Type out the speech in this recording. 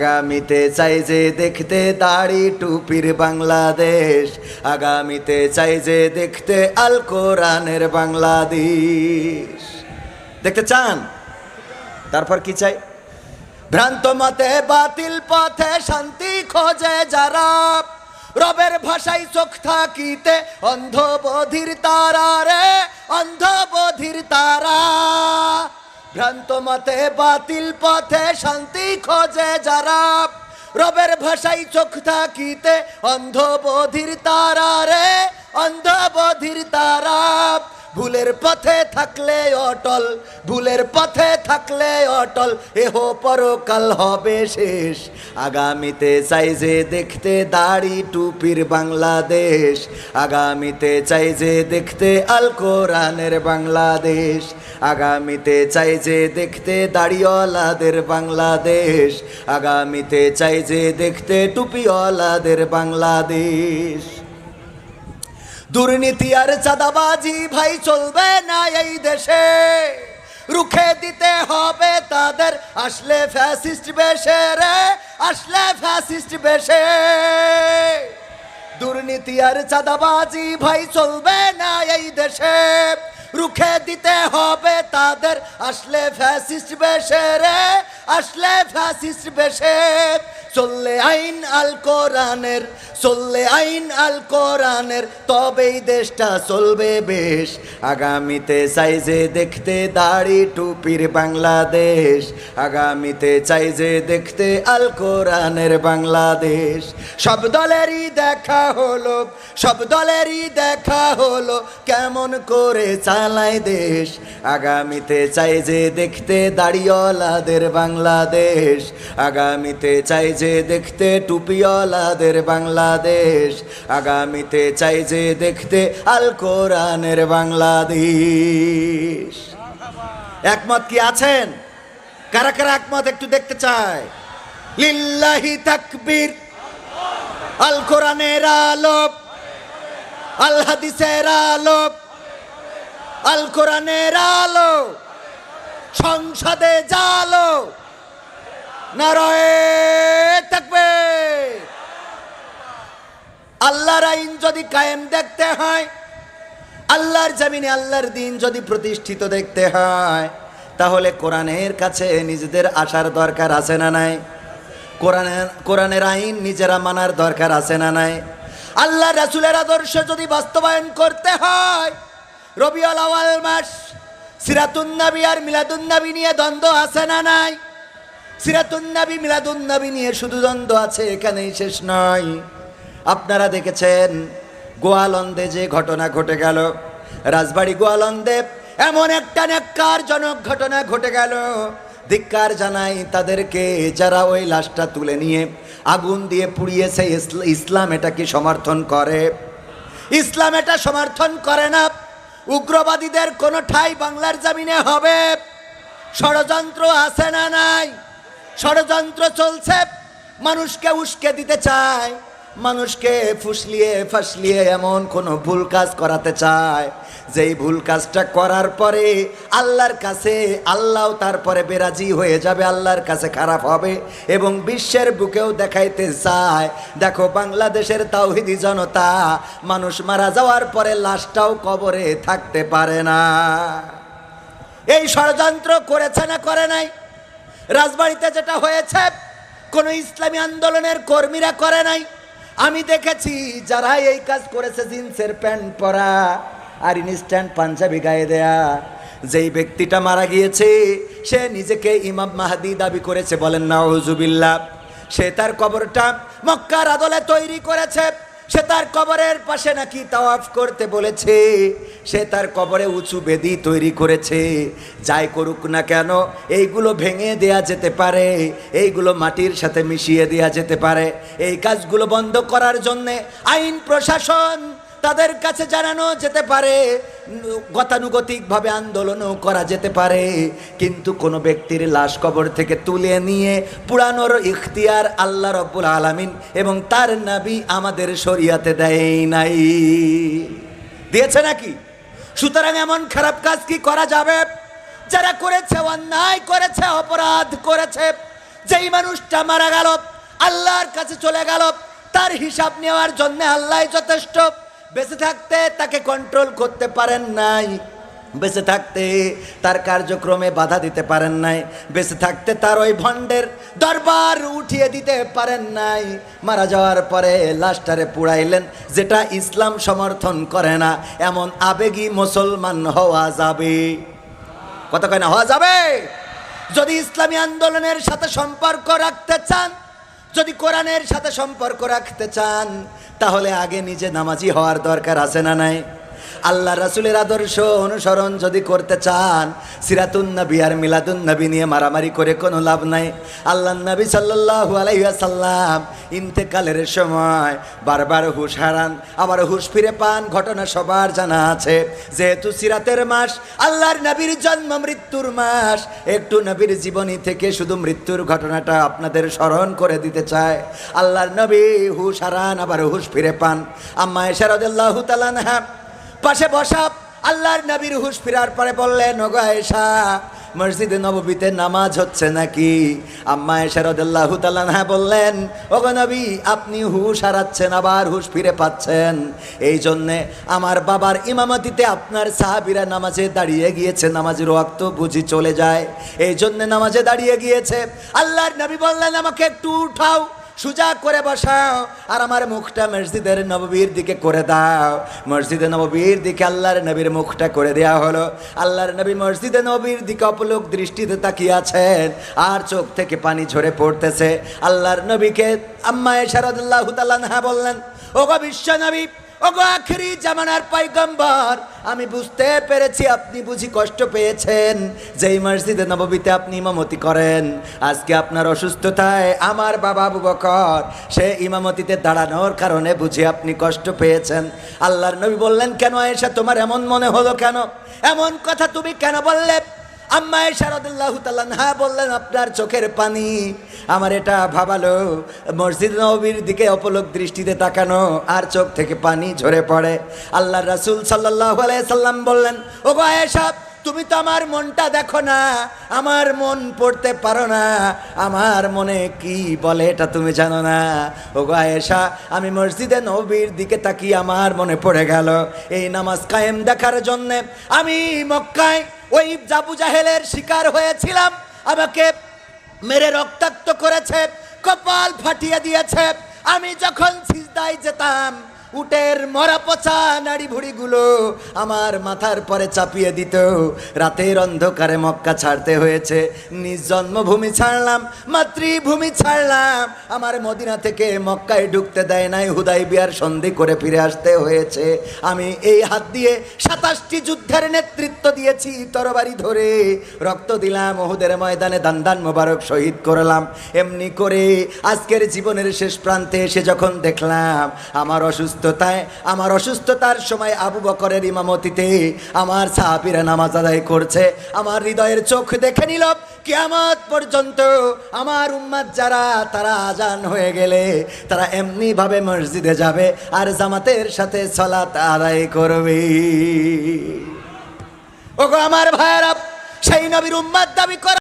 আগামীতে চাই যে দেখতে দাড়ি টুপির বাংলাদেশ, আগামীতে চাই যে দেখতে আল কোরআনের বাংলাদেশ। দেখতে চান? তারপর কি চাই? ভ্রান্ত মতে বাতিল পথে শান্তি খোঁজে যারা, রবের ভাষায় চোখ থাকিতে অন্ধ বধির তারা রে, অন্ধ বধির তারা। ভ্রান্ত মতে বাতিল পথে শান্তি খোঁজে যারা, রবের ভাষায় চোখ থাকিতে অন্ধ বধির তারা রে, অন্ধ বধির তারা। ভুলের পথে থাকলে অটল, ভুলের পথে থাকলে অটল, এহ পরকাল হবে শেষ। আগামীতে চাই যে দেখতে দাড়ি টুপির বাংলাদেশ, আগামীতে চাই যে দেখতে আল কোরআনের বাংলাদেশ, আগামীতে চাই যে দেখতে দাড়িওয়ালাদের বাংলাদেশ, আগামীতে চাই যে দেখতে টুপিওয়ালাদের বাংলাদেশ। দুর্নীতি আর চাঁদাবাজি ভাই চলবে না এই দেশে, রুখে দিতে হবে তাদের আসলে ফ্যাসিস্ট বেশে রে, আসলে ফ্যাসিস্ট বেশে। দুর্নীতি আর চাঁদাবাজি ভাই চলবে না এই দেশে, রুখে দিতে হবে তাদের আসলে ফ্যাসিস্ট বেশে রে, আসলে ফ্যাসিস্ট বেশে। চললে আইন আল কোরআনের, চললে আইন আল কোরআনের, তবেই দেশটা চলবে বেশ। আগামীতে চাই যে দেখতে দাড়ি টুপির বাংলাদেশ, আগামীতে চাই যে দেখতে আল কোরআনের বাংলাদেশ। সব দলেরই দেখা হলো, সব দলেরই দেখা হলো, কেমন করে চালায় দেশ। আগামীতে চাই যে দেখতে দাড়িওয়ালাদের বাংলাদেশ, আগামীতে চাই যে দেখতে টুপিওয়ালাদের বাংলাদেশ, আগামীতে চাই যে দেখতে আল কোরআনের বাংলাদেশ। একমত কি আছেন? কারা কারা একমত একটু দেখতে চায়? লিল্লাহি তাকবীর। আল কোরআনের আলো, আল হাদিসের আলো, আল কোরআনের আলো, সংসদে জালো, নারায়ে তাকবীর। আল্লাহর আইন যদি কায়েম দেখতে হয়, আল্লাহর জমিনে আল্লাহর দিন যদি প্রতিষ্ঠিত দেখতে হয়, তাহলে কোরআনের কাছে নিজেদের আসার দরকার আছে না নাই? কোরআনের আইন নিজেরা মানার দরকার আছে না নাই? আল্লাহ রাসূলের আদর্শ যদি বাস্তবায়ন করতে হয়, রবিউল আউয়াল মাস, সিরাতুন নবী আর মিলাদুন নবী নিয়ে দ্বন্দ্ব আছে না নাই? সিরাতুন নবী মিলাদুন নবী নিয়ে শুধু দ্বন্দ্ব আছে, এখানেই শেষ নয়। আপনারা দেখেছেন গোয়ালন্দে যে ঘটনা ঘটে গেল, রাজবাড়ী গোয়ালন্দে এমন একটা ন্যাক্কারজনক ঘটনা ঘটে গেল। ধিক্কার জানাই তাদেরকে যারা ওই লাশটা তুলে নিয়ে আগুন দিয়ে পুড়িয়েছে। ইসলাম এটা কি সমর্থন করে? ইসলাম এটা সমর্থন করে না। উগ্রবাদীদের কোনো ঠাঁই বাংলার জমিনে হবে? ষড়যন্ত্র আছে না নাই? ষড়যন্ত্র চলছে, মানুষকে উস্কে দিতে চায়, মানুষকে ফুসলিয়ে ফাসলিয়ে এমন কোনো ভুল কাজ করাতে চায়, যেই ভুল কাজটা করার পরে আল্লাহর কাছে আল্লাহ তারপরে বেরাজি হয়ে যাবে, আল্লাহর কাছে খারাপ হবে এবং বিশ্বের বুকেও দেখাইতে চায়, দেখো বাংলাদেশের তাওহীদি জনতা মানুষ মারা যাওয়ার পরে লাশটাও কবরে থাকতে পারে না। এই ষড়যন্ত্র করেছে না করে নাই? রাজবাড়িতে যেটা হয়েছে কোনো ইসলামী আন্দোলনের কর্মীরা করে নাই। আমি দেখেছি যারা এই কাজ করেছে জিন্সের প্যান্ট পরা আর ইনস্ট্যান্ট পাঞ্জাবি গায়ে দেয়া। যেই ব্যক্তিটা মারা গিয়েছে সে নিজেকে ইমাম মাহদি দাবি করেছে, বলেন নাউজুবিল্লাহ। সে তার কবরটা মক্কার আদলে তৈরি করেছে, সে তার কবরের পাশে নাকি তাওয়াফ করতে বলেছে, সে তার কবরে উঁচু বেদি তৈরি করেছে। যাই করুক না কেন এইগুলো ভেঙে দেয়া যেতে পারে, এইগুলো মাটির সাথে মিশিয়ে দেয়া যেতে পারে। এই কাজগুলো বন্ধ করার জন্যে আইন প্রশাসন তাদের কাছে জানানো যেতে পারে, গতানুগতিকভাবে আন্দোলনও করা যেতে পারে, কিন্তু কোনো ব্যক্তির লাশ কবর থেকে তুলে নিয়ে পুরানোর ইখতিয়ার আল্লাহ রব্বুল আলামিন এবং তার নবী আমাদের শরীয়তে দেয় নাই। দিয়েছে নাকি? সুতরাং এমন খারাপ কাজ কি করা যাবে? যারা করেছে, অন্যায় করেছে, অপরাধ করেছে, যেই মানুষটা মারা গেল, আল্লাহর কাছে চলে গেল, তার হিসাব নেওয়ার জন্য আল্লাহ যথেষ্ট। বেঁচে থাকতে তাকে কন্ট্রোল করতে পারেন নাই, বেঁচে থাকতে তার কার্যক্রমে বাধা দিতে পারেন নাই, বেঁচে থাকতে তার ওই ভণ্ডের দরবার উঠিয়ে দিতে পারেন নাই। মারা যাওয়ার পরে লাশটারে পুড়াইলেন, যেটা ইসলাম সমর্থন করে না। এমন আবেগী মুসলমান হওয়া যাবে? কথা কয় না, হওয়া যাবে? যদি ইসলামী আন্দোলনের সাথে সম্পর্ক রাখতে চান, যদি কোরআনের সাথে সম্পর্ক রাখতে চান, তাহলে আগে নিজে নামাজি হওয়ার দরকার আছে না নাই? আল্লাহ রাসূলের আদর্শ অনুসরণ যদি করতে চান, সিরাতুন নবী আর মিলাদুন নবী নিয়ে মারামারি করে কোনো লাভ নাই। আল্লাহ নবী সাল্লাল্লাহু আলাইহি ওয়াসাল্লাম ইন্তেকালের সময় বারবার হুঁশ হারান, আবার হুঁশ ফিরে পান, ঘটনা সবার জানা আছে। যেহেতু সিরাতের মাস, আল্লাহর নবীর জন্ম মৃত্যুর মাস, একটু নবীর জীবনী থেকে শুধু মৃত্যুর ঘটনাটা আপনাদের স্মরণ করে দিতে চায়। আল্লাহর নবী হুঁশ হারান, আবার হুঁশ ফিরে পান। আম্মা আয়েশা রাদিয়াল্লাহু তাআলা আনহা পাশে বসা, আল্লাহর নবীর হুঁশ ফেরার পরে বললেন, ওগো আয়েশা, মসজিদে নববীতে নামাজ হচ্ছে নাকি? আম্মা আয়েশা রাদিয়াল্লাহু তাআলা আনহা বললেন, ওগো নবী, আপনি হুঁশ হারাচ্ছেন, আবার হুঁশ ফিরে পাচ্ছেন, এই জন্যে আমার বাবার ইমামতিতে আপনার সাহাবীরা নামাজে দাঁড়িয়ে গিয়েছে, নামাজের ওয়াক্ত বুঝি চলে যায়, এই জন্যে নামাজে দাঁড়িয়ে গিয়েছে। আল্লাহর নবী বললেন, আমাকে একটু উঠাও, সুজা করে বসাও, আর আমার মুখটা মসজিদের নববীর দিকে করে দাও। মসজিদে নববীর দিকে আল্লাহর নবীর মুখটা করে দেওয়া হলো। আল্লাহর নবী মসজিদে নববীর দিকে অপলক দৃষ্টিতে তাকিয়ে আছেন, আর চোখ থেকে পানি ঝরে পড়তেছে। আল্লাহর নবীকে আম্মা আয়েশা রাদিয়াল্লাহু তাআলা আনহা বললেন, ওগো বিশ্ব নবী, ওগো আখিরি জামানার পয়গম্বর, আমি বুঝতে পেরেছি আপনি বুঝি কষ্ট পেয়েছেন যেই মসজিদে নববীতে আপনি ইমামতি করেন। আজকে আপনার অসুস্থতায় আমার বাবা আবু বকর সে ইমামতিতে দাঁড়ানোর কারণে বুঝি আপনি কষ্ট পেয়েছেন। আল্লাহর নবী বললেন, কেন আয়েশা, তোমার এমন মনে হলো কেন? এমন কথা তুমি কেন বললে? আম্মা আয়েশা রাদিয়াল্লাহু তাআলা আনহা বললেন, আপনার চোখের পানি আমার এটা ভাবালো, মসজিদ নববীর দিকে অপলক দৃষ্টিতে তাকানো আর চোখ থেকে পানি ঝরে পড়ে। আল্লাহর রাসূল সাল্লাল্লাহু আলাইহি সাল্লাম বললেন, ওগো আয়েশা, তুমি তো আমার মনটা দেখো না, আমার মন পড়তে পারো না, আমার মনে কি বলে এটা তুমি জানো না। ওগো আয়েশা, আমি মসজিদে নববীর দিকে তাকিয়ে আমার মনে পড়ে গেল, এই নামাজ কায়েম দেখার জন্যে আমি মক্কায় ওই আবু জাহেলের শিকার হয়েছিলাম, আমাকে মেরে রক্তাক্ত করেছে, কপাল ফাটিয়ে দিয়েছে। আমি যখন সিজদায় যেতাম, উটের মরা পচা নাড়ি ভুড়িগুলো আমার মাথার পরে চাপিয়ে দিত। রাতের অন্ধকারে মক্কা ছাড়তে হয়েছে, নিজ জন্মভূমি ছাড়লাম, মাতৃভূমি ছাড়লাম, আমার মদিনা থেকে মক্কায় ঢুকতে দেয় নাই, হুদাইবিয়ার সন্ধি করে ফিরে আসতে হয়েছে। আমি এই হাত দিয়ে 27টি যুদ্ধের নেতৃত্ব দিয়েছি, তরবারি ধরে রক্ত দিলাম, উহুদের ময়দানে দান দান মোবারক শহীদ করলাম। এমনি করে আজকের জীবনের শেষ প্রান্তে এসে যখন দেখলাম আমার অসুস্থতার সময় আবু বকরের ইমামতিতে আমার সাহাবীরা নামাজ আদায় করছে, আমার হৃদয়ের চোখ দেখে নিল কিয়ামত পর্যন্ত আমার উম্মত যারা, তারা আজান হয়ে গেলে তারা এমনি ভাবে মসজিদে যাবে আর জামাতের সাথে সালাত আদায় করবে। ওগো আমার ভাইয়েরা, সেই নবীর উম্মত দাবি করে